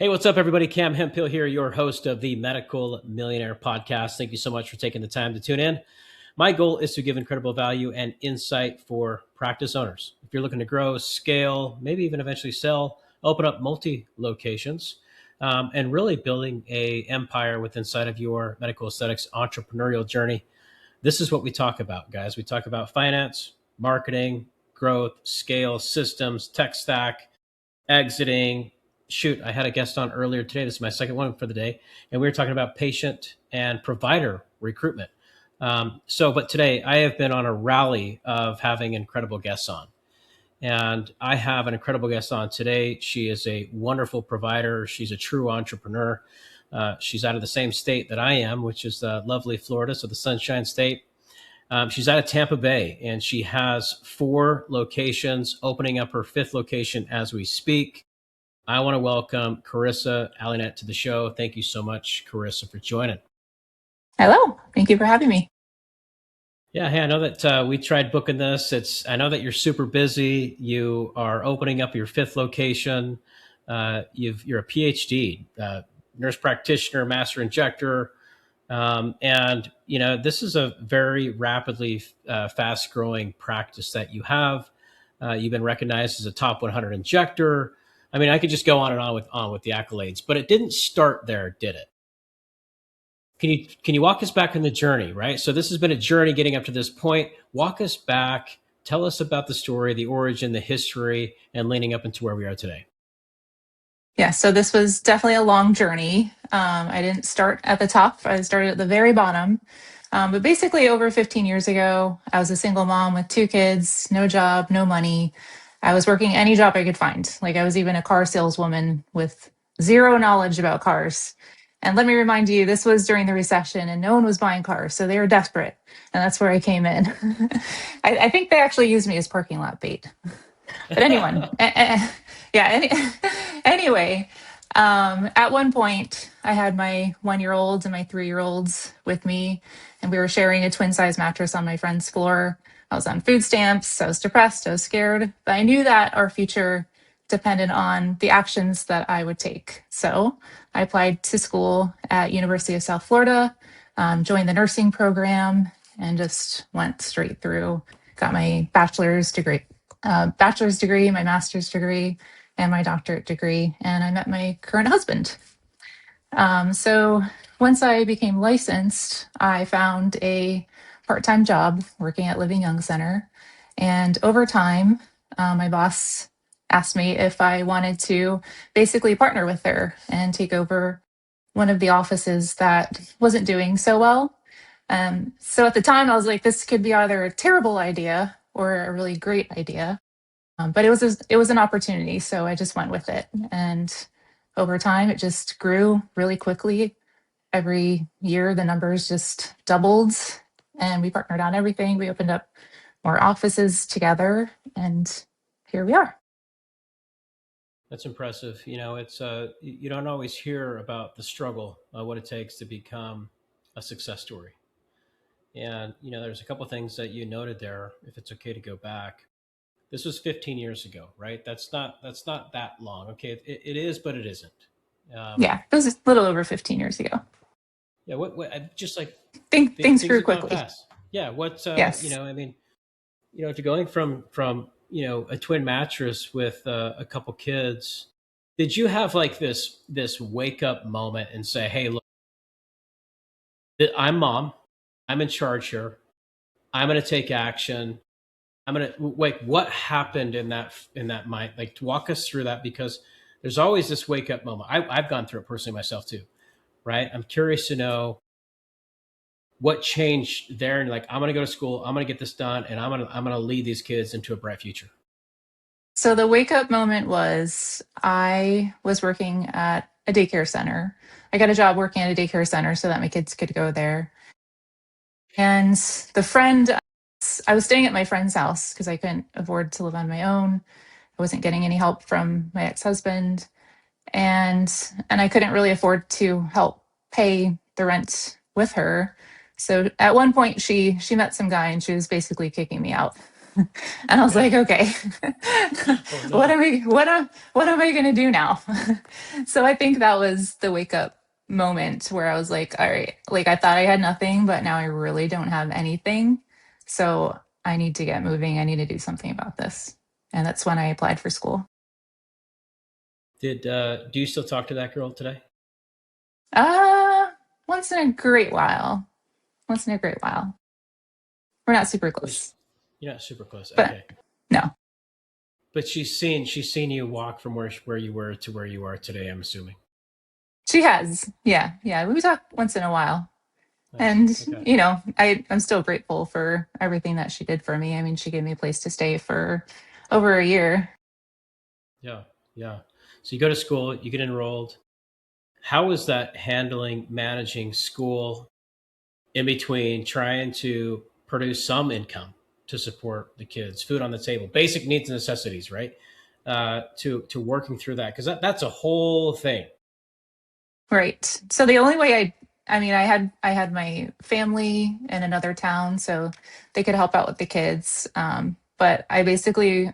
Hey, what's up, everybody? Cam Hemphill here, your host of the Medical Millionaire Podcast. Thank you so much for taking the time to tune in. My goal is to give incredible value and insight for practice owners. If you're looking to grow, scale, maybe even eventually sell, open up multi-locations, and really building a empire with inside of your medical aesthetics entrepreneurial journey, this is what we talk about, guys. We talk about finance, marketing, growth, scale, systems, tech stack, exiting. Shoot, I had a guest on earlier today. This is my second one for the day, and we were talking about patient and provider recruitment. But today I have been on a rally of having incredible guests on, and I have an incredible guest on today. She is a wonderful provider. She's a true entrepreneur. She's out of the same state that I am, which is lovely Florida, so the Sunshine State. She's out of Tampa Bay, and she has 4 locations, opening up her 5th location as we speak. I want to welcome Carissa Alinat to the show. Thank you so much, Carissa, for joining. Hello. Thank you for having me. Yeah, hey, I know that we tried booking this. I know that you're super busy. You are opening up your 5th location. You're a PhD, nurse practitioner, master injector. And, this is a very rapidly fast-growing practice that you have. You've been recognized as a top 100 injector. I mean, I could just go on and on with the accolades, but it didn't start there, did it? Can you walk us back in the journey, right? So this has been a journey getting up to this point. Walk us back. Tell us about the story, the origin, the history, and leading up into where we are today. Yeah, so this was definitely a long journey. I didn't start at the top. I started at the very bottom. But basically over 15 years ago, I was a single mom with 2 kids, no job, no money. I was working any job I could find. Like I was even a car saleswoman with zero knowledge about cars. And let me remind you, this was during the recession and no one was buying cars. So they were desperate. And that's where I came in. I think they actually used me as parking lot bait. But anyway, anyway, at one point I had my 1-year-olds and my 3-year-olds with me, and we were sharing a twin size mattress on my friend's floor. I was on food stamps. I was depressed. I was scared, but I knew that our future depended on the actions that I would take. So I applied to school at University of South Florida, joined the nursing program, and just went straight through. Got my bachelor's degree, my master's degree, and my doctorate degree, and I met my current husband. So once I became licensed, I found a part-time job working at Living Young Center. And over time, my boss asked me if I wanted to basically partner with her and take over one of the offices that wasn't doing so well. So at the time, I was like, this could be either a terrible idea or a really great idea. But it was an opportunity, so I just went with it. And over time, it just grew really quickly. Every year, the numbers just doubled, and we partnered on everything. We opened up more offices together, and here we are. That's impressive. It's you don't always hear about the struggle, what it takes to become a success story. And there's a couple things that you noted there. If it's okay to go back, this was 15 years ago, right? That's not that long. Okay, it is, but it isn't. Yeah, it was a little over 15 years ago. Yeah, what just like things grew quickly. Fast. Yeah, Yes. If you're going from a twin mattress with a couple kids, did you have like this wake up moment and say, hey, look, I'm mom, I'm in charge here, I'm going to take action, I'm going to wait. What happened in that mind? Like, walk us through that, because there's always this wake up moment. I've gone through it personally myself too, right? I'm curious to know what changed there, and like, I'm going to go to school, I'm going to get this done, and I'm going to lead these kids into a bright future. So the wake up moment was I was working at a daycare center. I got a job working at a daycare center so that my kids could go there. And I was staying at my friend's house because I couldn't afford to live on my own. I wasn't getting any help from my ex-husband. And I couldn't really afford to help pay the rent with her. So at one point she met some guy and she was basically kicking me out. And I was Yeah. like, okay, Oh what no. am I what am I going to do now? So I think that was the wake up moment where I was like, all right, like I thought I had nothing, but now I really don't have anything. So I need to get moving. I need to do something about this. And that's when I applied for school. Did do you still talk to that girl today? Uh, once in a great while. Once in a great while. We're not super Was close, you're not super close. but Okay. no, But she's seen you walk from where you were to where you are today, I'm assuming. she has. Yeah, yeah. We talk once in a while. Nice. And, Okay. I'm still grateful for everything that she did for me. I mean, she gave me a place to stay for over a year. Yeah. Yeah. So you go to school, you get enrolled. How is that handling managing school in between trying to produce some income to support the kids, food on the table, basic needs and necessities, right? To working through that because that's a whole thing. Right. So the only way I mean, I had my family in another town, so they could help out with the kids. But I basically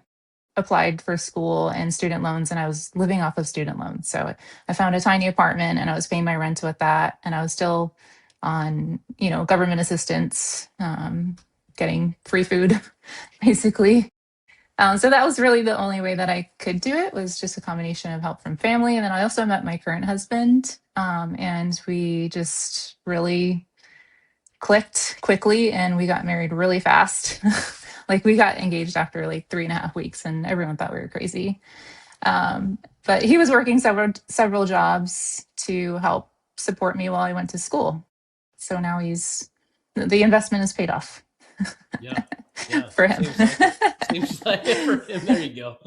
applied for school and student loans, and I was living off of student loans. So I found a tiny apartment and I was paying my rent with that, and I was still on, government assistance, getting free food, basically. So that was really the only way that I could do it, was just a combination of help from family. And then I also met my current husband, and we just really clicked quickly and we got married really fast. Like we got engaged after like 3.5 weeks and everyone thought we were crazy. But he was working several jobs to help support me while I went to school. So now the investment is paid off Yeah, yeah. for him. Seems like it. Seems like it for him. There you go.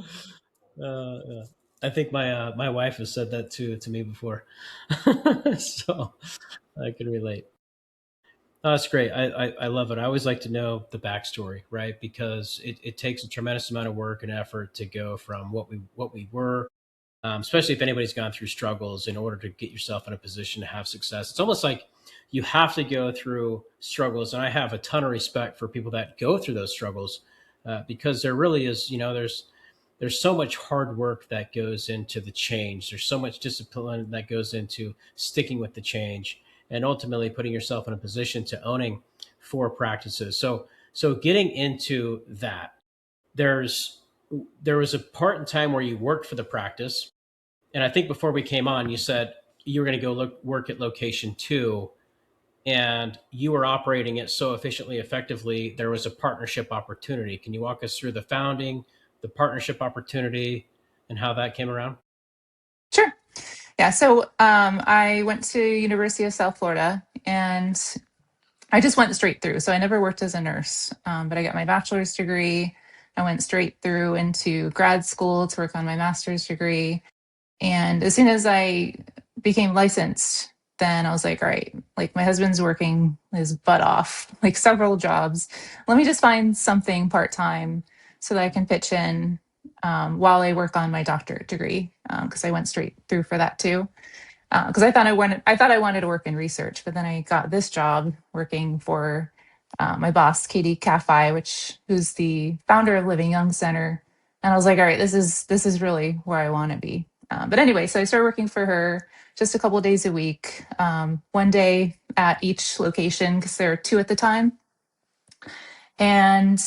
Yeah. I think my wife has said that too to me before, so I can relate. Oh, that's great. I love it. I always like to know the backstory, right? Because it takes a tremendous amount of work and effort to go from what we were, especially if anybody's gone through struggles in order to get yourself in a position to have success. It's almost like you have to go through struggles, and I have a ton of respect for people that go through those struggles because there really is, there's so much hard work that goes into the change. There's so much discipline that goes into sticking with the change and ultimately putting yourself in a position to owning four practices. So getting into that, there's there was a part in time where you worked for the practice, and I think before we came on, you said you were going to go work at location two, and you were operating it so efficiently, effectively. There was a partnership opportunity. Can you walk us through the founding, the partnership opportunity, and how that came around? Sure. Yeah. So I went to University of South Florida, and I just went straight through. So I never worked as a nurse, but I got my bachelor's degree. I went straight through into grad school to work on my master's degree. And as soon as I became licensed, then I was like, all right, like my husband's working his butt off, like several jobs. Let me just find something part time so that I can pitch in while I work on my doctorate degree, because I went straight through for that too. Because I thought I wanted to work in research, but then I got this job working for my boss, Katie Caffey, who's the founder of Living Young Center, and I was like, all right, this is really where I want to be. But anyway, so I started working for her just a couple of days a week, one day at each location because there are two at the time, and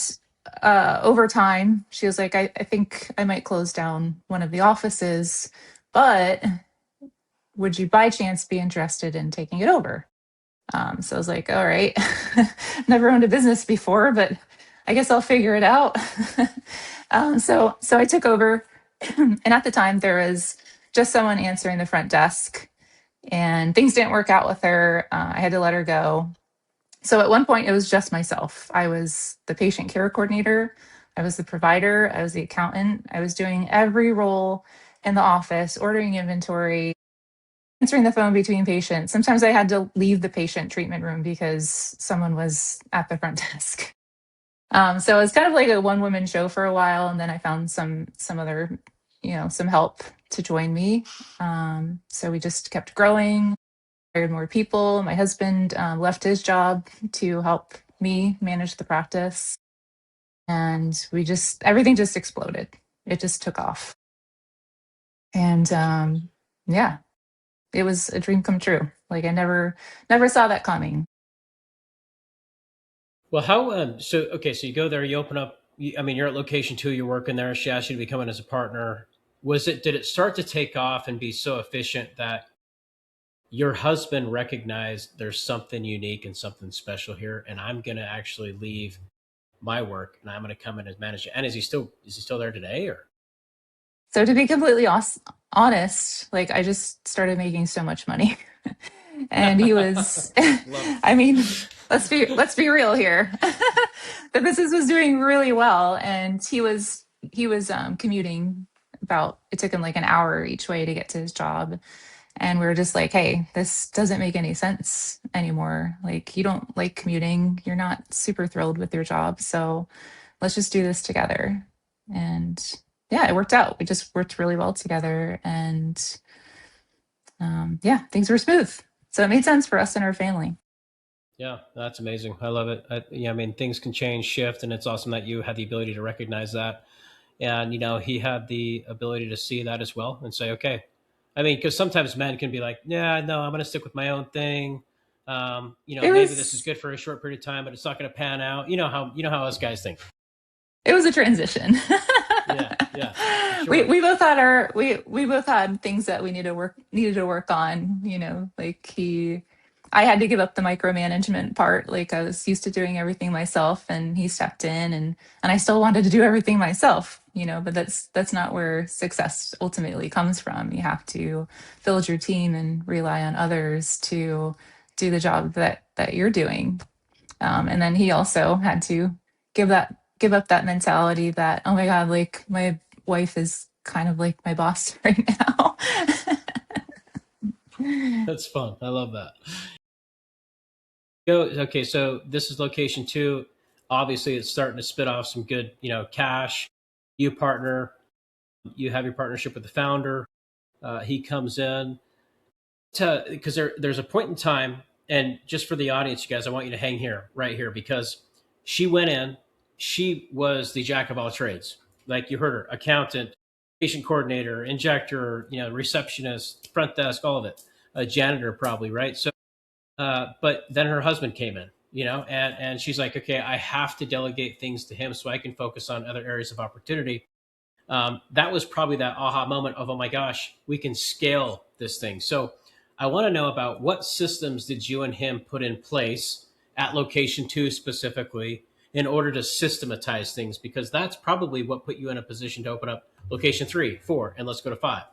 over time, she was like, I think I might close down one of the offices, but would you by chance be interested in taking it over? So I was like, all right, never owned a business before, but I guess I'll figure it out. So I took over, and at the time there was just someone answering the front desk, and things didn't work out with her. I had to let her go. So at one point, it was just myself. I was the patient care coordinator. I was the provider. I was the accountant. I was doing every role in the office, ordering inventory, answering the phone between patients. Sometimes I had to leave the patient treatment room because someone was at the front desk. So it was kind of like a one woman show for a while, and then I found some other, some help to join me. So we just kept growing, hired more people. My husband left his job to help me manage the practice. and everything just exploded. It just took off. And yeah, it was a dream come true. Like I never saw that coming. Well, how so? Okay, so you go there, you open up. I mean, you're at location two. You're working there. She asked you to become in as a partner. Was it? Did it start to take off and be so efficient that your husband recognized there's something unique and something special here, and I'm going to actually leave my work and I'm going to come in as manager? And is he still there today, or? So to be completely honest, like I just started making so much money. And he was Love I mean, let's be real here. The business was doing really well, and he was commuting about, it took him like an hour each way to get to his job. And we were just like, hey, this doesn't make any sense anymore. Like, you don't like commuting, you're not super thrilled with your job, so let's just do this together. And yeah, it worked out. We just worked really well together, and yeah, things were smooth. So it made sense for us and our family. Yeah, that's amazing. I love it. Yeah, I mean, things can change, shift, and it's awesome that you had the ability to recognize that. And he had the ability to see that as well and say, okay. I mean, because sometimes men can be like, yeah, no, I'm going to stick with my own thing. It Maybe this is was good for a short period of time, but it's not going to pan out. You know how us guys think. it was a transition. Yeah, yeah, for we sure. we both had our we both had things that we needed to work on. Like I had to give up the micromanagement part. Like I was used to doing everything myself, and he stepped in, and I still wanted to do everything myself. But that's not where success ultimately comes from. You have to build your team and rely on others to do the job that you're doing. And then he also had to give up that mentality that, oh my God, like my wife is kind of like my boss right now. That's fun. I love that. Okay, so this is location two. Obviously, it's starting to spit off some good, cash. You partner. You have your partnership with the founder. He comes in to because there's a point in time, and just for the audience, you guys, I want you to hang here, right here, because she went in. She was the jack of all trades, like you heard her: accountant, patient coordinator, injector, receptionist, front desk, all of it. A janitor, probably, right? So, but then her husband came in, and she's like, okay, I have to delegate things to him so I can focus on other areas of opportunity. That was probably that aha moment of, oh my gosh, we can scale this thing. So I want to know about what systems did you and him put in place at location two specifically in order to systematize things, because that's probably what put you in a position to open up location three, four, and let's go to five.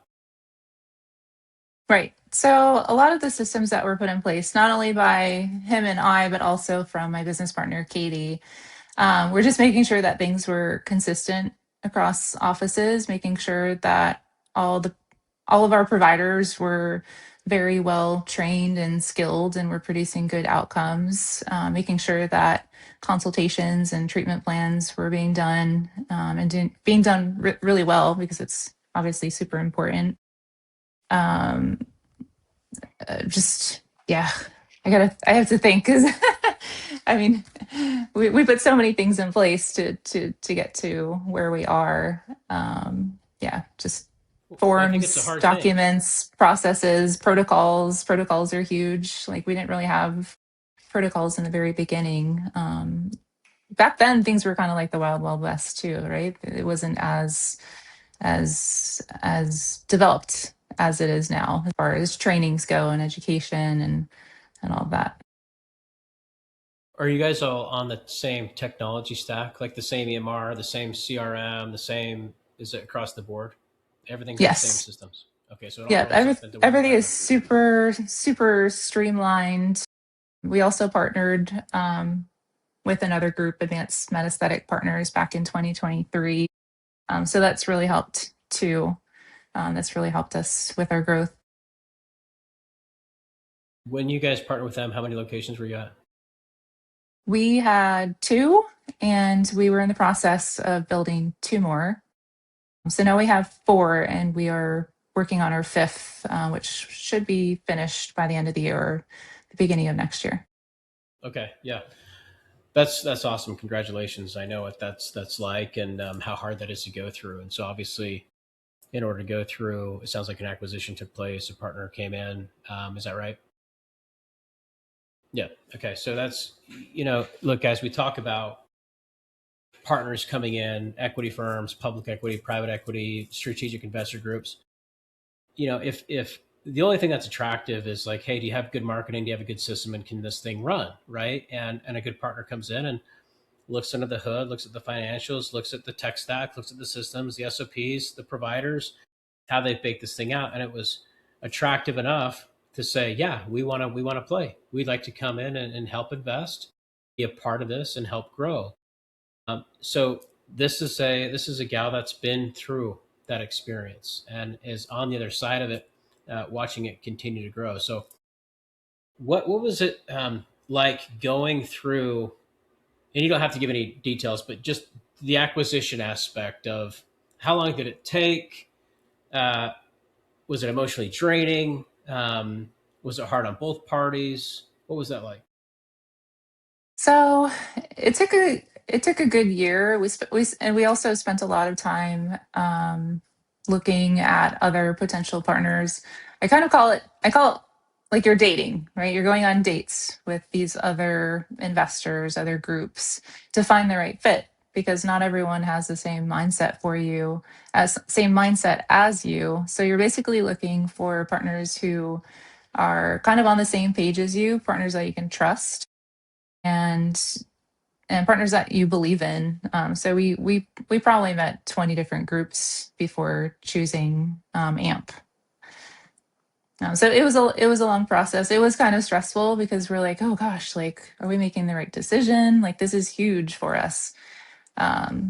Right. So a lot of the systems that were put in place, not only by him and I, but also from my business partner, Katie, we're just making sure that things were consistent across offices, making sure that all the all of our providers were very well trained and skilled and were producing good outcomes, making sure that consultations and treatment plans were being done, and being done really well, because it's obviously super important. Um, just yeah, I have to think, because I mean, we put so many things in place to get to where we are. Yeah, just Well, I think it's a forms, hard thing. documents, processes, protocols are huge. Like we didn't really have protocols in the very beginning. Back then things were kind of like the wild west too, right? It wasn't as developed as it is now, as far as trainings go and education and all of that. Are you guys all on the same technology stack, like the same EMR, the same CRM, the same? Is it across the board? Everything's on the same Yes. systems. Okay, so it all Yeah, rolls up into one everything is environment. super streamlined. We also partnered with another group, Advanced Metastatic Partners, back in 2023. So that's really helped too. That's really helped us with our growth. When you guys partner with them, how many locations were you at? We had two, and we were in the process of building two more. So now we have four, and we are working on our fifth, which should be finished by the end of the year or the beginning of next year. Okay, yeah. That's awesome. Congratulations. I know what that's like, and how hard that is to go through. And so obviously, in order to go through, it sounds like an acquisition took place. A partner came in. Is that right? Yeah. Okay. So that's, look, guys, we talk about partners coming in, equity firms, public equity, private equity, strategic investor groups. If the only thing that's attractive is like, hey, do you have good marketing? Do you have a good system, and can this thing run? Right. And a good partner comes in and looks under the hood, looks at the financials, looks at the tech stack, looks at the systems, the SOPs, the providers, how they bake this thing out. And it was attractive enough to say, yeah, we want to play. We'd like to come in and help invest, be a part of this, and help grow. So this is a gal that's been through that experience and is on the other side of it, watching it continue to grow. So what was it like going through? And you don't have to give any details, but just the acquisition aspect of how long did it take? Uh, was it emotionally draining? Was it hard on both parties? What was that like? So it took a good year. And we also spent a lot of time looking at other potential partners. I call it like you're dating, right? You're going on dates with these other investors, other groups to find the right fit, because not everyone has the same mindset as you. So you're basically looking for partners who are kind of on the same page as you, partners that you can trust, and partners that you believe in. So we probably met 20 different groups before choosing AMP. So it was a long process. It was kind of stressful because we're like, oh gosh, like, are we making the right decision? Like, this is huge for us.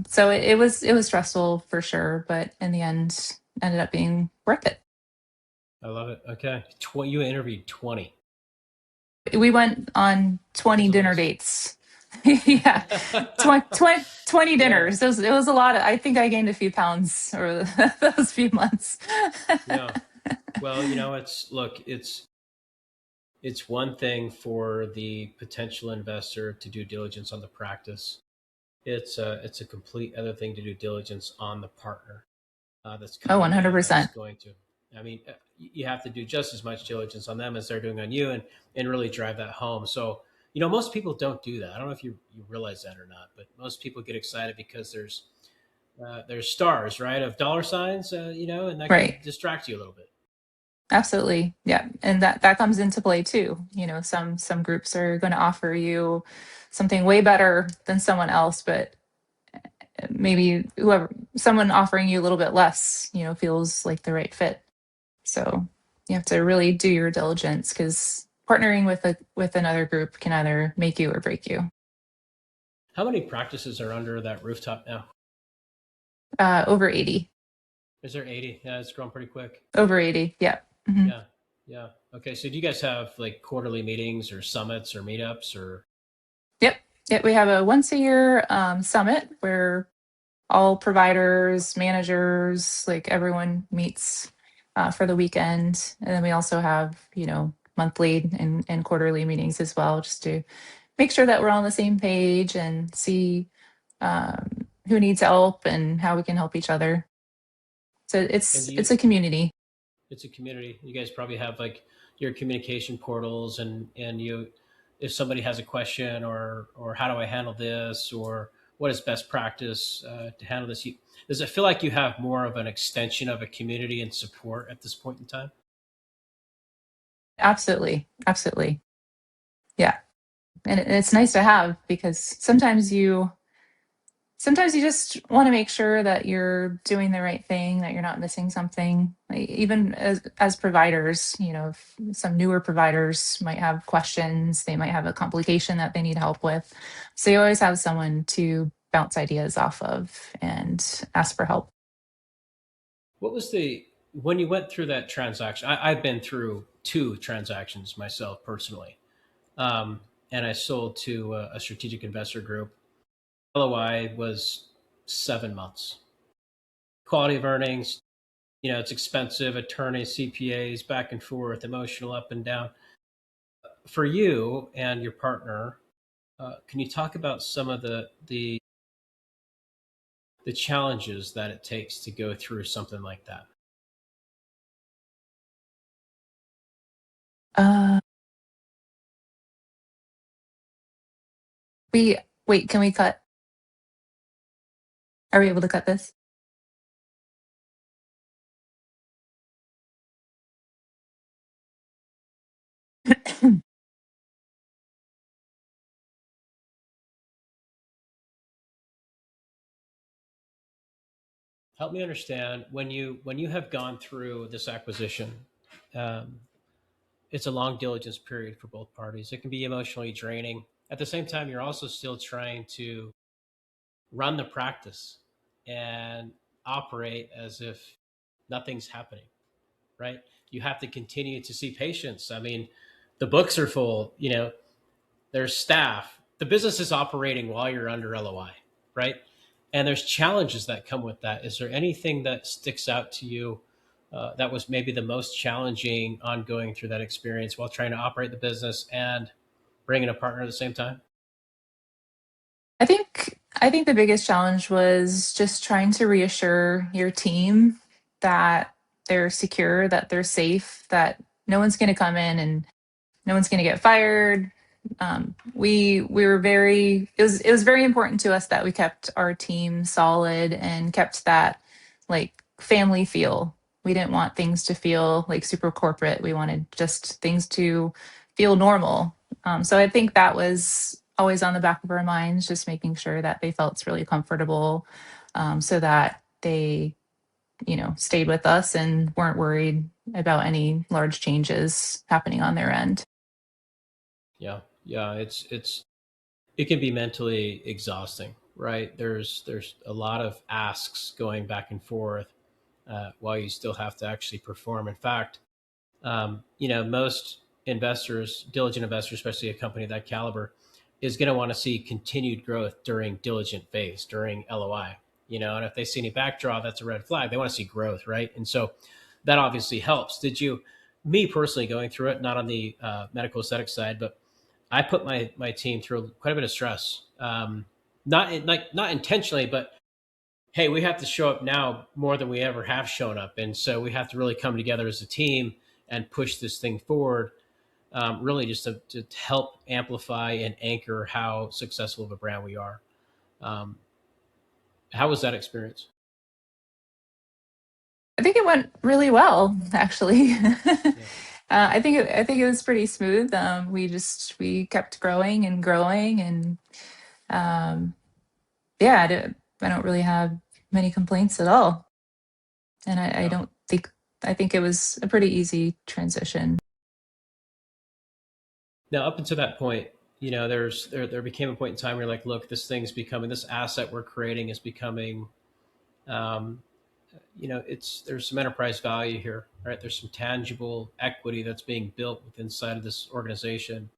So it was stressful for sure, but in the end, ended up being worth it. I love it. Okay, you interviewed 20. We went on 20 That's a dinner list. dates. Yeah, 20 Yeah, dinners. It was a lot. I think I gained a few pounds over those few months. yeah. Well, it's one thing for the potential investor to do diligence on the practice. It's a complete other thing to do diligence on the partner that's Oh, coming in, that's 100%. going to. I mean, you have to do just as much diligence on them as they're doing on you, and really drive that home. So, most people don't do that. I don't know if you realize that or not, but most people get excited because there's stars, right, of dollar signs, and that can Right. distract you a little bit. Absolutely. Yeah. And that comes into play too. Some groups are going to offer you something way better than someone else, but maybe whoever someone offering you a little bit less, feels like the right fit. So you have to really do your diligence, because partnering with another group can either make you or break you. How many practices are under that rooftop now? Over 80. Is there 80? Yeah, it's grown pretty quick. Over 80. Yeah. Hmm. Yeah, yeah. Okay, so do you guys have like quarterly meetings or summits or meetups or? Yep. Yep. We have a once a year summit where all providers, managers, like everyone meets for the weekend. And then we also have, monthly and quarterly meetings as well, just to make sure that we're all on the same page and see who needs help and how we can help each other. So And it's do it's you? a community. It's a community. You guys probably have like your communication portals, and if somebody has a question, or how do I handle this, or what is best practice to handle this? Does it feel like you have more of an extension of a community and support at this point in time? Absolutely. Absolutely. Yeah. And it's nice to have, because sometimes you just want to make sure that you're doing the right thing, that you're not missing something. Like, even as providers, if some newer providers might have questions, they might have a complication that they need help with. So you always have someone to bounce ideas off of and ask for help. What was the when you went through that transaction? I've been through two transactions myself personally, and I sold to a strategic investor group. LOI was 7 months. Quality of earnings, it's expensive. Attorneys, CPAs, back and forth, emotional up and down. For you and your partner, Can you talk about some of the challenges that it takes to go through something like that? Uh, we wait. Can we cut? Are we able to cut this? Help me understand when you have gone through this acquisition. Um, it's a long diligence period for both parties. It can be emotionally draining. At the same time, you're also still trying to run the practice and operate as if nothing's happening, right? You have to continue to see patients. I mean, the books are full, there's staff. The business is operating while you're under LOI, right? And there's challenges that come with that. Is there anything that sticks out to you that was maybe the most challenging on going through that experience while trying to operate the business and bringing a partner at the same time? I think the biggest challenge was just trying to reassure your team that they're secure, that they're safe, that no one's going to come in and no one's going to get fired. We were very it was very important to us that we kept our team solid and kept that like family feel. We didn't want things to feel like super corporate. We wanted just things to feel normal. So I think that was always on the back of our minds, just making sure that they felt really comfortable, so that they stayed with us and weren't worried about any large changes happening on their end. Yeah, yeah, it can be mentally exhausting, right? There's a lot of asks going back and forth while you still have to actually perform. In fact, most investors, diligent investors, especially a company of that caliber, is going to want to see continued growth during diligent phase, during LOI. And if they see any backdraw, that's a red flag. They want to see growth, right? And so that obviously helps. Me personally, going through it, not on the medical aesthetic side, but I put my team through quite a bit of stress. Not intentionally, but hey, we have to show up now more than we ever have shown up, and so we have to really come together as a team and push this thing forward. Really, just to help amplify and anchor how successful of a brand we are. Um, how was that experience? I think it went really well, actually. Yeah, I think it was pretty smooth. We kept growing and growing, and um, yeah, I don't really have many complaints at all. And I yeah. don't think I think it was a pretty easy transition. Now, up until that point, there became a point in time where you're like, look, this asset we're creating is becoming um, it's there's some enterprise value here, right? There's some tangible equity that's being built within inside of this organization,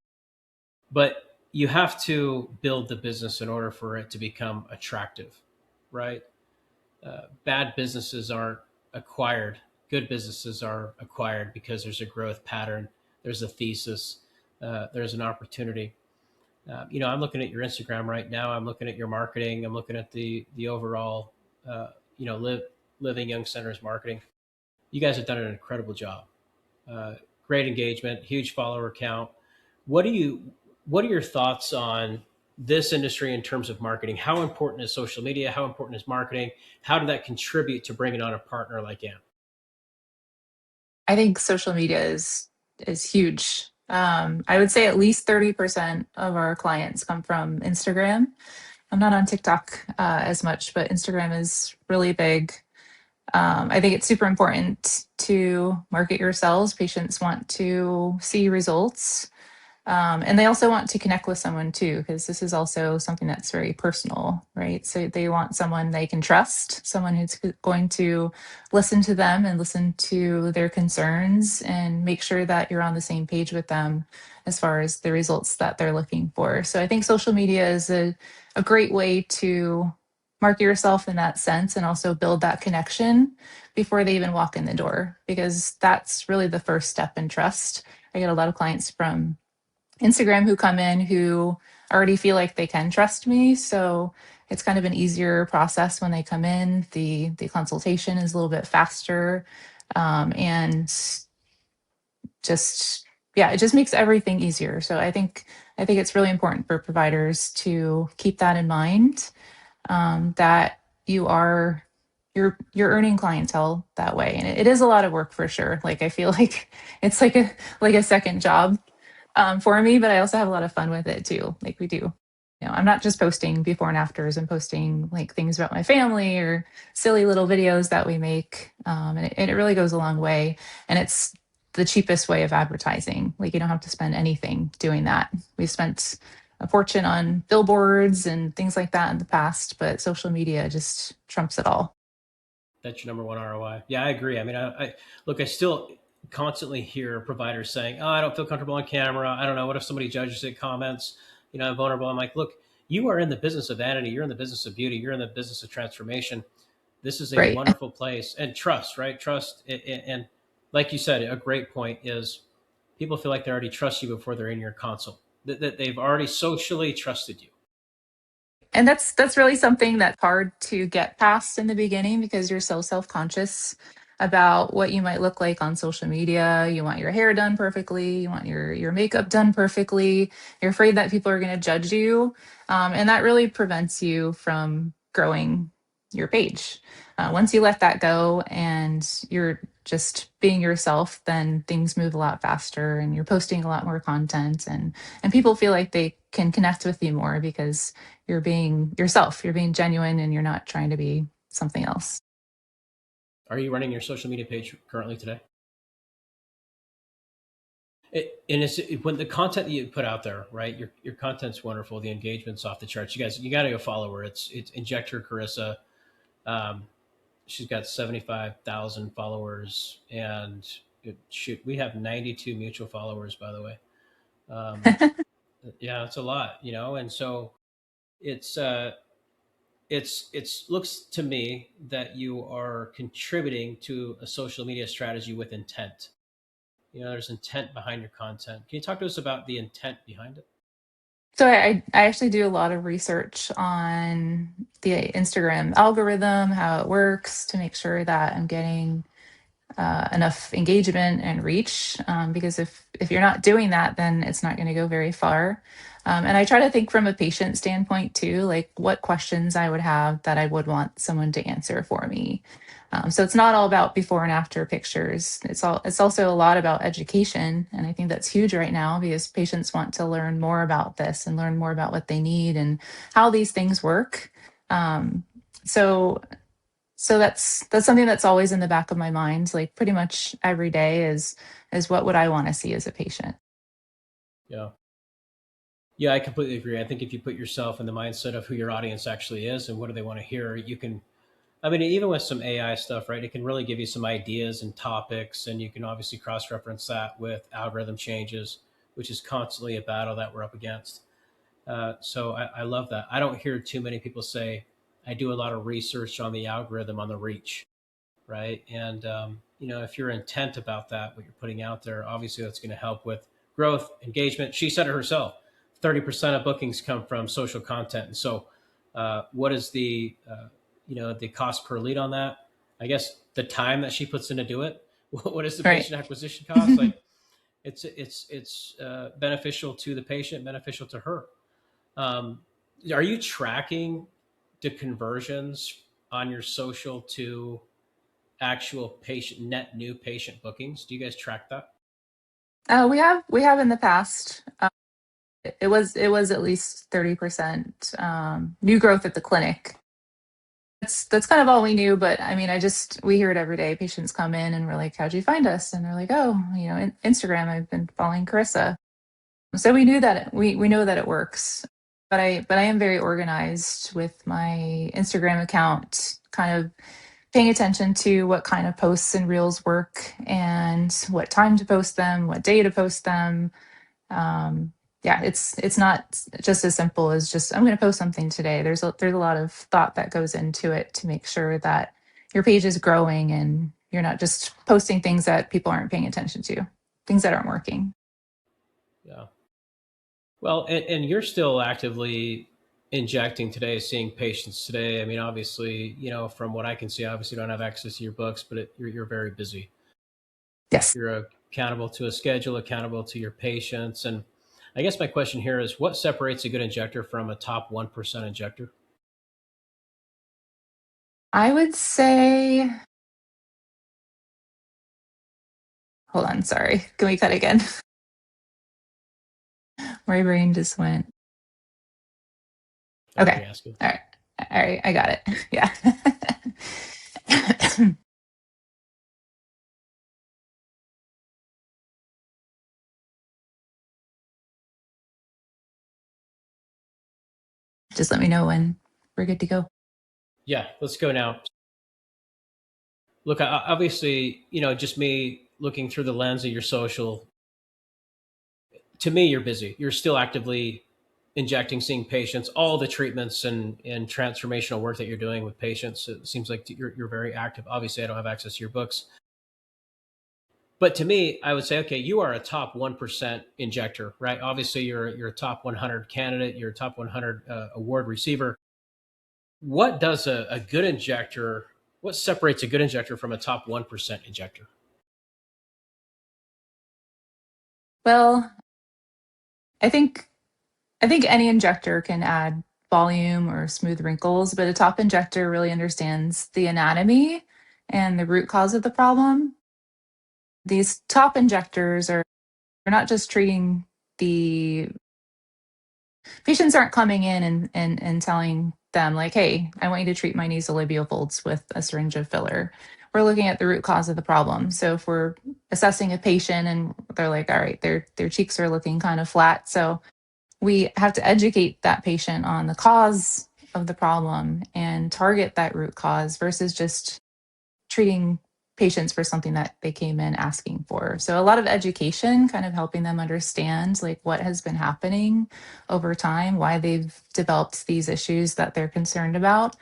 but you have to build the business in order for it to become attractive, right? Bad businesses aren't acquired. Good businesses are acquired because there's a growth pattern, there's a thesis, there's an opportunity. I'm looking at your Instagram right now. I'm looking at your marketing. I'm looking at the overall, living young centers marketing. You guys have done an incredible job. Uh, Great engagement, huge follower count. What do you What are your thoughts on this industry in terms of marketing? How important is social media? How important is marketing? How did that contribute to bringing on a partner like Am? I think social media is huge. I would say at least 30% of our clients come from Instagram. I'm not on TikTok as much, but Instagram is really big. I think it's super important to market yourselves. Patients want to see results. And they also want to connect with someone too, because this is also something that's very personal, right? So they want someone they can trust, someone who's going to listen to them and listen to their concerns and make sure that you're on the same page with them as far as the results that they're looking for. So I think social media is a great way to market yourself in that sense and also build that connection before they even walk in the door, because that's really the first step in trust. I get a lot of clients from Instagram who come in who already feel like they can trust me. So it's kind of an easier process when they come in. The consultation is a little bit faster, and just yeah, it just makes everything easier. So I think it's really important for providers to keep that in mind, that you are you're earning clientele that way, and it is a lot of work for sure. Like I feel like it's like a second job, for me, but I also have a lot of fun with it too. Like we do. I'm not just posting before and afters. I'm posting like things about my family or silly little videos that we make, and it really goes a long way. And it's the cheapest way of advertising. Like you don't have to spend anything doing that. We've spent a fortune on billboards and things like that in the past, but social media just trumps it all. That's your number one ROI. Yeah, I agree. I mean, I look, I still constantly hear providers saying, "Oh, I don't feel comfortable on camera. I don't know. What if somebody judges it, comments, I'm vulnerable." I'm like, look, you are in the business of vanity. You're in the business of beauty. You're in the business of transformation. This is a Right. wonderful place, and trust, right? Trust, and like you said, a great point is people feel like they already trust you before they're in your console. That they've already socially trusted you. And that's really something that's hard to get past in the beginning because you're so self-conscious about what you might look like on social media. You want your hair done perfectly, you want your makeup done perfectly. You're afraid that people are going to judge you, and that really prevents you from growing your page. Once you let that go and you're just being yourself, then things move a lot faster, and you're posting a lot more content, and people feel like they can connect with you more because you're being yourself, you're being genuine, and you're not trying to be something else. Are you running your social media page currently today? And it's when the content that you put out there, right? Your content's wonderful. The engagement's off the charts. You guys, you got to go follow her. It's Injector Carissa. Um, she's got 75,000 followers, and shoot, we have 92 mutual followers, by the way. Um, yeah, it's a lot, and so it's it's looks to me that you are contributing to a social media strategy with intent. There's intent behind your content. Can you talk to us about the intent behind it? So I actually do a lot of research on the Instagram algorithm, how it works to make sure that I'm getting enough engagement and reach. Because if you're not doing that, then it's not going to go very far. And I try to think from a patient standpoint too, like what questions I would have that I would want someone to answer for me. So it's not all about before and after pictures. It's also a lot about education, and I think that's huge right now because patients want to learn more about this and learn more about what they need and how these things work. Um, so so that's something that's always in the back of my mind, like pretty much every day is what would I want to see as a patient. Yeah. Yeah, I completely agree. I think if you put yourself in the mindset of who your audience actually is and what do they want to hear, you can, I mean, even with some AI stuff, right? It can really give you some ideas and topics, and you can obviously cross reference that with algorithm changes, which is constantly a battle that we're up against. So I love that. I don't hear too many people say, I do a lot of research on the algorithm, on the reach, right? And if you're intent about that, what you're putting out there, obviously that's going to help with growth, engagement. She said it herself: 30% of bookings come from social content. And so, what is the cost per lead on that? I guess the time that she puts in to do it. What is the Right. patient acquisition cost? Like it's beneficial to the patient, beneficial to her. Um, are you tracking the conversions on your social to actual patient net new patient bookings? Do you guys track that? We have in the past. It was at least 30% new growth at the clinic. That's kind of all we knew, but I mean, we hear it every day. Patients come in and we're like, "How'd you find us?" And they're like, "Oh, Instagram. I've been following Carissa." So we knew that we know that it works. But I am very organized with my Instagram account, kind of paying attention to what kind of posts and reels work and what time to post them, what day to post them. Um, yeah, it's not just as simple as just I'm going to post something today. There's a lot of thought that goes into it to make sure that your page is growing and you're not just posting things that people aren't paying attention to, things that aren't working. Yeah. Well, and you're still actively injecting today, seeing patients today. I mean, obviously, from what I can see, obviously you don't have access to your books, but you're very busy. Yes. You're accountable to a schedule, accountable to your patients. And I guess my question here is what separates a good injector from a top 1% injector? I would say, hold on, sorry. Can we cut again? My brain just went. What were Okay. you asking? All right. All right. I got it. Yeah. Just let me know when we're good to go. Yeah, let's go now. Look, obviously, just me looking through the lens of your social, to me, you're busy. You're still actively injecting, seeing patients, all the treatments and transformational work that you're doing with patients. It seems like you're very active. Obviously, I don't have access to your books. But to me, I would say, okay, you are a top 1% injector, right? Obviously, you're a top 100 candidate, you're a top 100 award receiver. What does a good injector, what separates a good injector from a top 1% injector? Well, I think I think any injector can add volume or smooth wrinkles, but a top injector really understands the anatomy and the root cause of the problem. These top injectors are not just treating the patients aren't coming in and telling them like, hey, I want you to treat my nasolabial folds with a syringe of filler. We're looking at the root cause of the problem. So if we're assessing a patient and they're like, all right, their cheeks are looking kind of flat. So we have to educate that patient on the cause of the problem and target that root cause versus just treating patients for something that they came in asking for. So a lot of education, kind of helping them understand like what has been happening over time, why they've developed these issues that they're concerned about.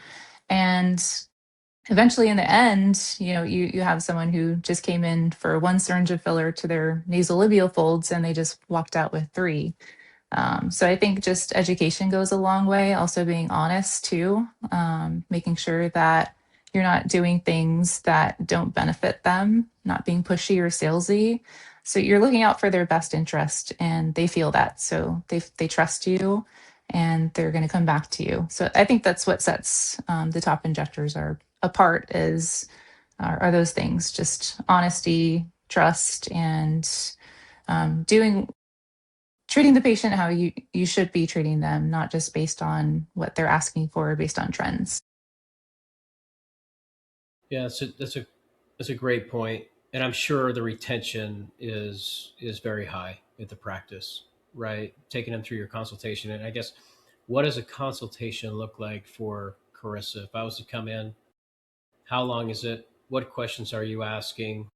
And eventually in the end, you have someone who just came in for one syringe of filler to their nasolabial folds and they just walked out with three. So I think just education goes a long way. Also being honest too, making sure that you're not doing things that don't benefit them, not being pushy or salesy. So you're looking out for their best interest, and they feel that. So they trust you, and they're going to come back to you. So I think that's what sets the top injectors are apart. Are those things, just honesty, trust, and doing treating the patient how you should be treating them, not just based on what they're asking for, based on trends. Yeah, that's a great point, and I'm sure the retention is very high at the practice, right? Taking them through your consultation, and I guess what does a consultation look like for Carissa? If I was to come in, how long is it? What questions are you asking?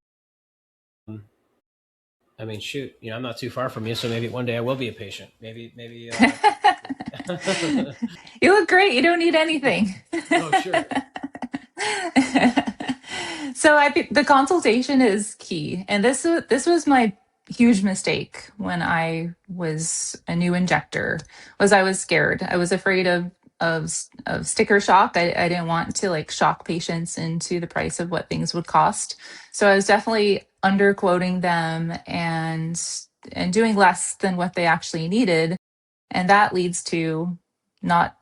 I mean, shoot, I'm not too far from you, so maybe one day I will be a patient. Maybe. You look great. You don't need anything. Oh, sure. So I think the consultation is key, and this was my huge mistake when I was a new injector. Was I was scared. I was afraid of sticker shock. I didn't want to like shock patients into the price of what things would cost. So I was definitely underquoting them and doing less than what they actually needed, and that leads to not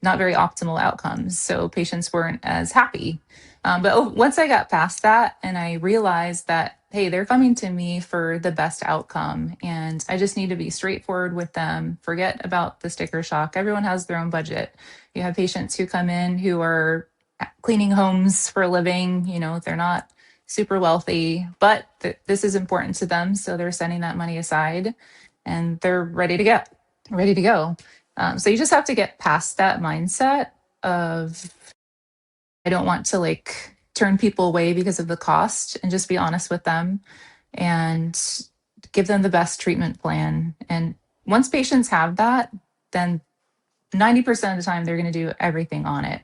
not very optimal outcomes. So patients weren't as happy. But once I got past that and I realized that, hey, they're coming to me for the best outcome, and I just need to be straightforward with them, forget about the sticker shock. Everyone has their own budget. You have patients who come in who are cleaning homes for a living, they're not super wealthy, but this is important to them. So they're setting that money aside and they're ready to go. So you just have to get past that mindset of I don't want to like turn people away because of the cost, and just be honest with them and give them the best treatment plan. And once patients have that, then 90% of the time they're going to do everything on it.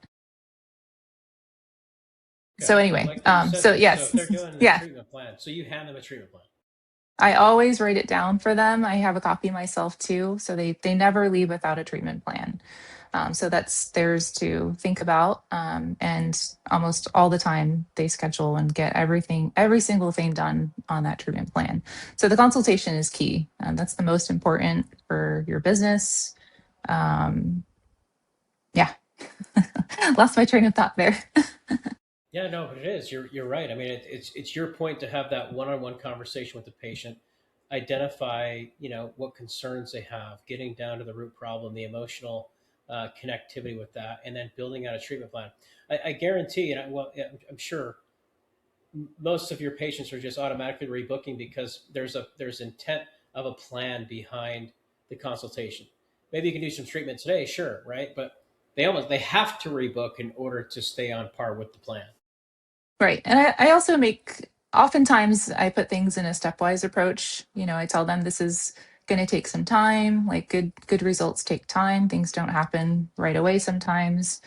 So Okay, so anyway, like you said so there, so if yes, they're doing the yeah. treatment plan, so you hand them a treatment plan. I always write it down for them. I have a copy myself too, so they never leave without a treatment plan. So that's theirs to think about. And almost all the time they schedule and get everything, every single thing done on that treatment plan. So the consultation is key. That's the most important for your business. Um, yeah, lost my train of thought there. Yeah, no, but it is. You're right. I mean, it's your point to have that one-on-one conversation with the patient, identify what concerns they have, getting down to the root problem, the emotional connectivity with that, and then building out a treatment plan. I guarantee, well, yeah, I'm sure most of your patients are just automatically rebooking because there's intent of a plan behind the consultation. Maybe you can do some treatment today, sure, right? But they have to rebook in order to stay on par with the plan. Right. And I also make, oftentimes I put things in a stepwise approach. I tell them this is going to take some time. Like good results take time. Things don't happen right away sometimes.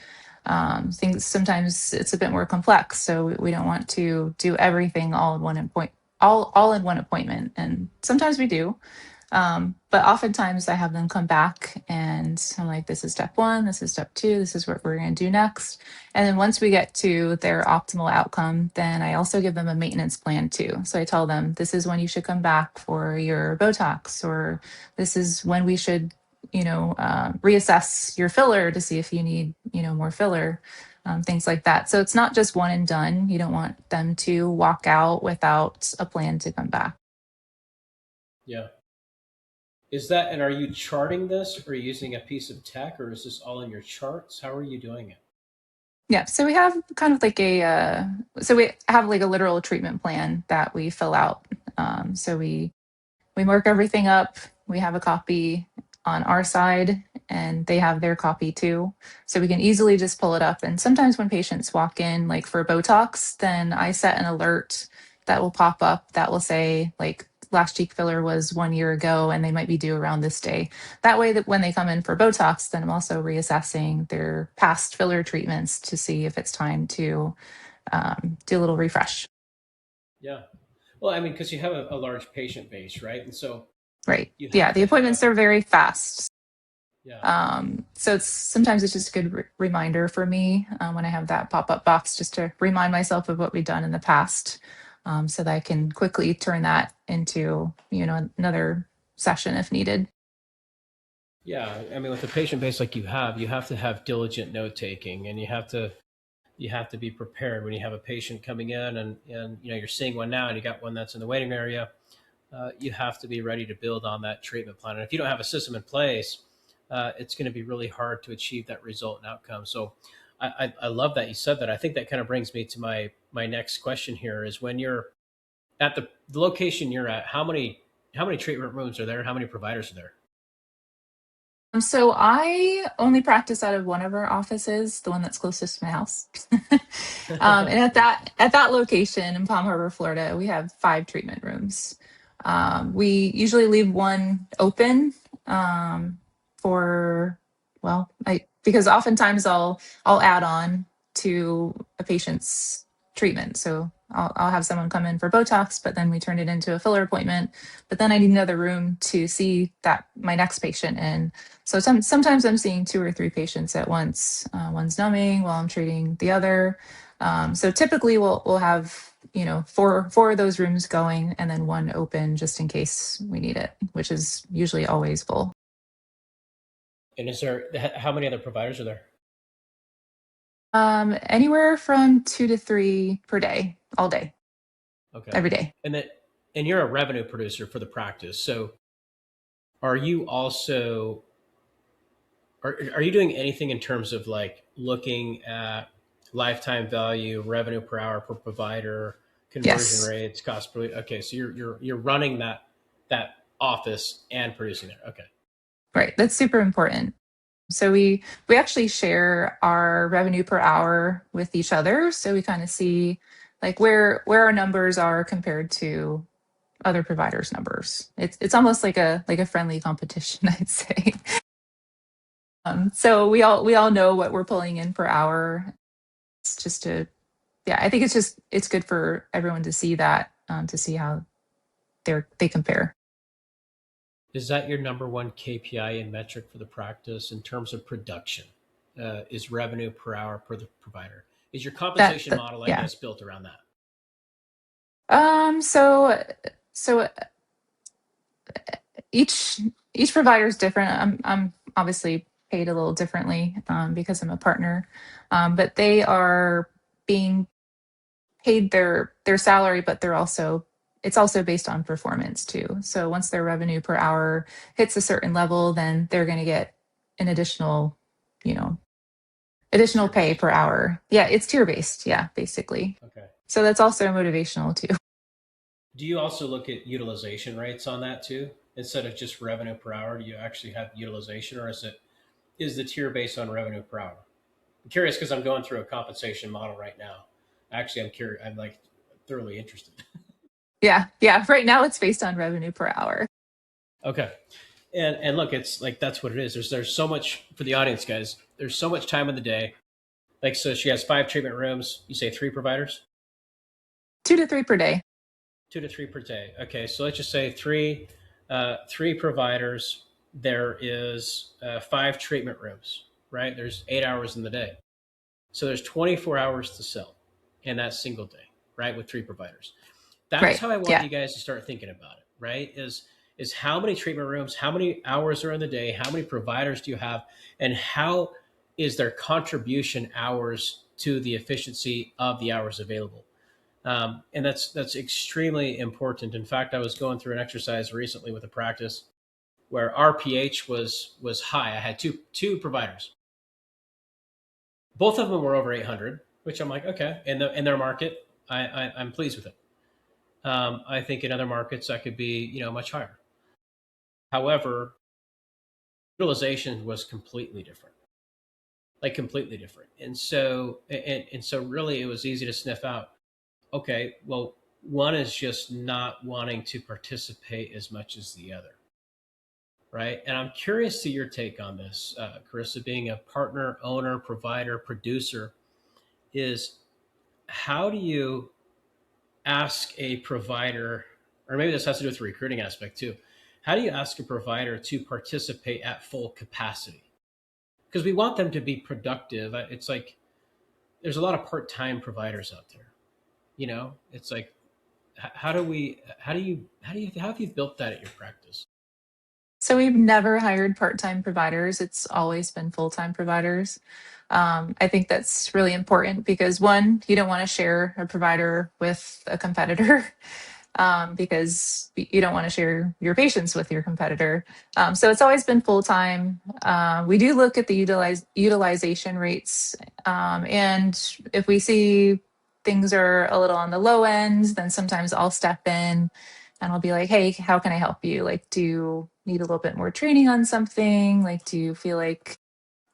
Things sometimes it's a bit more complex. So we don't want to do everything all in one appointment. And sometimes we do. But oftentimes I have them come back and I'm like, this is step one, this is step two, this is what we're going to do next. And then once we get to their optimal outcome, then I also give them a maintenance plan too. So I tell them, this is when you should come back for your Botox, or this is when we should, reassess your filler to see if you need, more filler. Things like that. So it's not just one and done. You don't want them to walk out without a plan to come back. Yeah. Is that, and are you charting this or using a piece of tech, or is this all in your charts? How are you doing it? Yeah, so we have kind of like so we have like a literal treatment plan that we fill out. So we mark everything up. We have a copy on our side, and they have their copy too. So we can easily just pull it up. And sometimes when patients walk in, like for Botox, then I set an alert that will pop up that will say like last cheek filler was 1 year ago, and they might be due around this day. That way, that when they come in for Botox, then I'm also reassessing their past filler treatments to see if it's time to do a little refresh. Yeah. Well, I mean, because you have a large patient base, right? And so Right. you Yeah, have the to appointments have, are very fast. yeah, So it's sometimes it's just a good reminder for me when I have that pop up box, just to remind myself of what we've done in the past, so that I can quickly turn that into another session if needed. yeah. I mean, with a patient base like you have to have diligent note taking, and you have to be prepared when you have a patient coming in, and you're seeing one now, and you got one that's in the waiting area. You have to be ready to build on that treatment plan. And if you don't have a system in place, it's going to be really hard to achieve that result and outcome. So I love that you said that. I think that kind of brings me to my next question here is when you're at the location you're at, how many treatment rooms are there? How many providers are there? So I only practice out of one of our offices, the one that's closest to my house. And at that location in Palm Harbor, Florida, we have 5 treatment rooms. We usually leave one open um, for because oftentimes I'll add on to a patient's treatment. So I'll have someone come in for Botox, but then we turn it into a filler appointment. But then I need another room to see that my next patient in. So sometimes I'm seeing 2 or 3 patients at once. One's numbing while I'm treating the other. So typically we'll have four of those rooms going, and then one open just in case we need it, which is usually always full. And is there how many other providers are there? Anywhere from 2 to 3 per day, all day, Okay. every day. And that and you're a revenue producer for the practice. So are you also are you doing anything in terms of like looking at lifetime value, revenue per hour per provider, conversion Yes, rates, cost per? Okay, so you're running that office and producing there. Okay, right. That's super important. So we actually share our revenue per hour with each other. So we kind of see like where our numbers are compared to other providers' numbers. It's almost like a friendly competition, I'd say. So we all know what we're pulling in per hour. It's I think it's good for everyone to see that, to see how they compare. Is that your number one KPI and metric for the practice in terms of production? Is revenue per hour per the provider? Is your compensation model, I Yeah. guess, built around that? So each provider is different. I'm obviously paid a little differently because I'm a partner, but they are being paid their salary, but it's also based on performance too. So once their revenue per hour hits a certain level, then they're going to get an additional, you know, additional Tier pay based. per hour. Yeah, it's tier based. Yeah, basically. Okay. So that's also motivational too. Do you also look at utilization rates on that too? Instead of just revenue per hour, do you actually have utilization, or is the tier based on revenue per hour? I'm curious because I'm going through a compensation model right now. Actually, I'm curious. I'm like thoroughly interested. Yeah, yeah. Right now it's based on revenue per hour. Okay. And look, it's like that's what it is. There's so much for the audience, guys. There's so much time in the day. Like, so she has 5 treatment rooms. You say 3 providers? 2 to 3 per day. 2 to 3 per day. Okay, so let's just say three providers. There is 5 treatment rooms, right? There's 8 hours in the day, so there's 24 hours to sell in that single day, right? With 3 providers. That's Right. how I want Yeah. you guys to start thinking about it, right? Is how many treatment rooms, how many hours are in the day, how many providers do you have, and how is their contribution hours to the efficiency of the hours available? And that's extremely important. In fact, I was going through an exercise recently with a practice where RPH was high. I had two providers. Both of them were over 800, which I'm like, okay, in their market, I'm pleased with it. I think in other markets that could be much higher. However, utilization was completely different, like completely different. And so really it was easy to sniff out. Okay, well, one is just not wanting to participate as much as the other, right? And I'm curious to your take on this, Carissa, being a partner, owner, provider, producer, is how do you ask a provider, or maybe this has to do with the recruiting aspect too. How do you ask a provider to participate at full capacity? Because we want them to be productive. It's like there's a lot of part-time providers out there. It's like how have you built that at your practice? So we've never hired part-time providers. It's always been full-time providers. I think that's really important because one, you don't want to share a provider with a competitor because you don't want to share your patients with your competitor. So it's always been full-time. We do look at the utilization rates, and if we see things are a little on the low end, then sometimes I'll step in and I'll be like, hey, how can I help you? Like, do you need a little bit more training on something? Like, do you feel like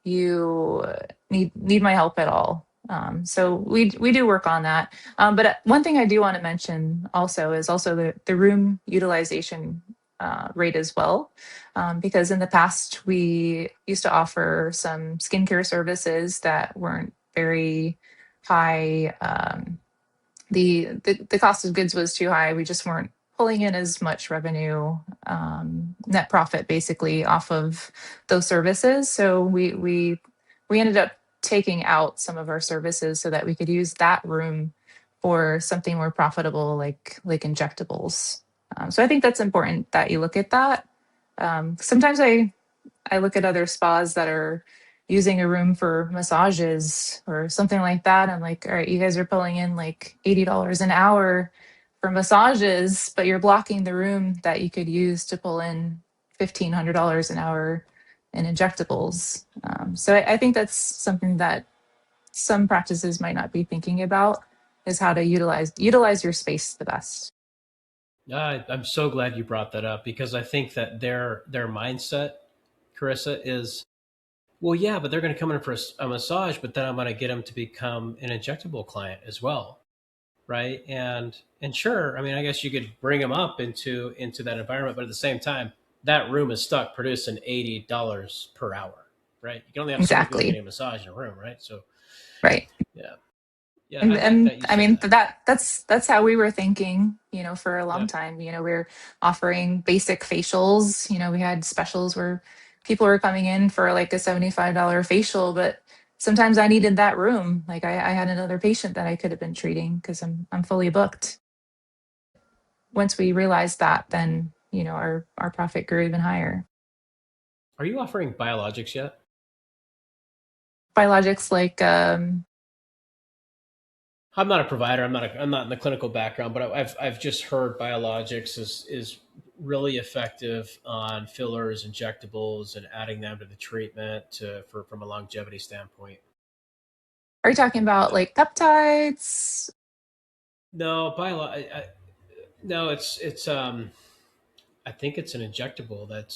you need my help at all? So we do work on that. But one thing I do want to mention also is also the room utilization rate as well, because in the past we used to offer some skincare services that weren't very high. The cost of goods was too high. We just weren't pulling in as much revenue, net profit basically off of those services. So we ended up taking out some of our services so that we could use that room for something more profitable, like injectables. So I think that's important that you look at that. Sometimes I look at other spas that are using a room for massages or something like that. I'm like, all right, you guys are pulling in like $80 an hour for massages, but you're blocking the room that you could use to pull in $1,500 an hour in injectables. So I think that's something that some practices might not be thinking about is how to utilize your space the best. I'm so glad you brought that up because I think that their mindset, Carissa, is, well, yeah, but they're going to come in for a massage, but then I'm going to get them to become an injectable client as well, right? And sure, I mean, I guess you could bring them up into that environment, but at the same time, that room is stuck producing $80 per hour, right? You can only have so many people Exactly. getting a massage in a room, right? So Right. yeah. Yeah, And I like and that you I said mean that. that's how we were thinking, for a long Yeah. time. We're offering basic facials. We had specials where people were coming in for like a $75 facial, but sometimes I needed that room. Like I had another patient that I could have been treating because I'm fully booked. Once we realized that, then our profit grew even higher. Are you offering biologics yet? Biologics like I'm not a provider. I'm not in the clinical background, but I've just heard biologics is really effective on fillers, injectables, and adding them to the treatment from a longevity standpoint. are you talking about like peptides? No, no, it's I think it's an injectable that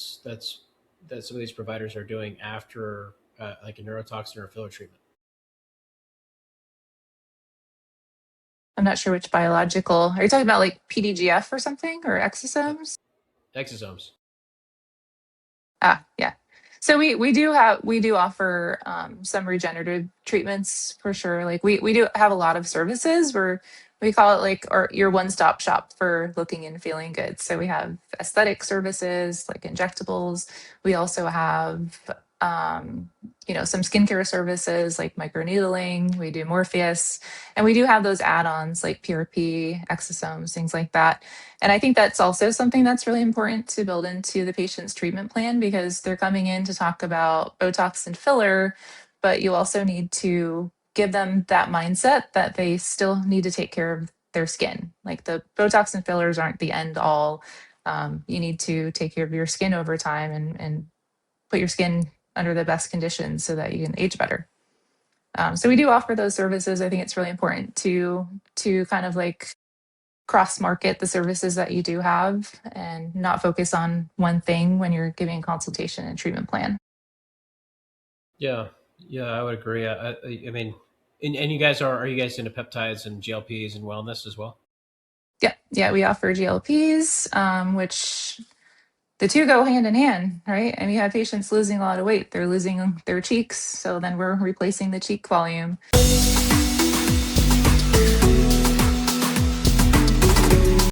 some of these providers are doing after like a neurotoxin or a filler treatment. I'm not sure which biological. Are you talking about like PDGF or something or exosomes? Exosomes. Ah, yeah. So we do offer some regenerative treatments for sure. Like we do have a lot of services where we call it like or your one-stop shop for looking and feeling good. So we have aesthetic services like injectables. We also have some skincare services like microneedling. We do Morpheus, and we do have those add-ons like PRP, exosomes, things like that. And I think that's also something that's really important to build into the patient's treatment plan because they're coming in to talk about Botox and filler, but you also need to give them that mindset that they still need to take care of their skin. Like the Botox and fillers aren't the end all. You need to take care of your skin over time and put your skin under the best conditions so that you can age better. So we do offer those services. I think it's really important to kind of like cross market the services that you do have and not focus on one thing when you're giving a consultation and treatment plan. Yeah, yeah, I would agree. I mean, and you guys are you guys into peptides and GLPs and wellness as well? Yeah, yeah, we offer GLPs, which the two go hand in hand, right? And you have patients losing a lot of weight, they're losing their cheeks, so then we're replacing the cheek volume.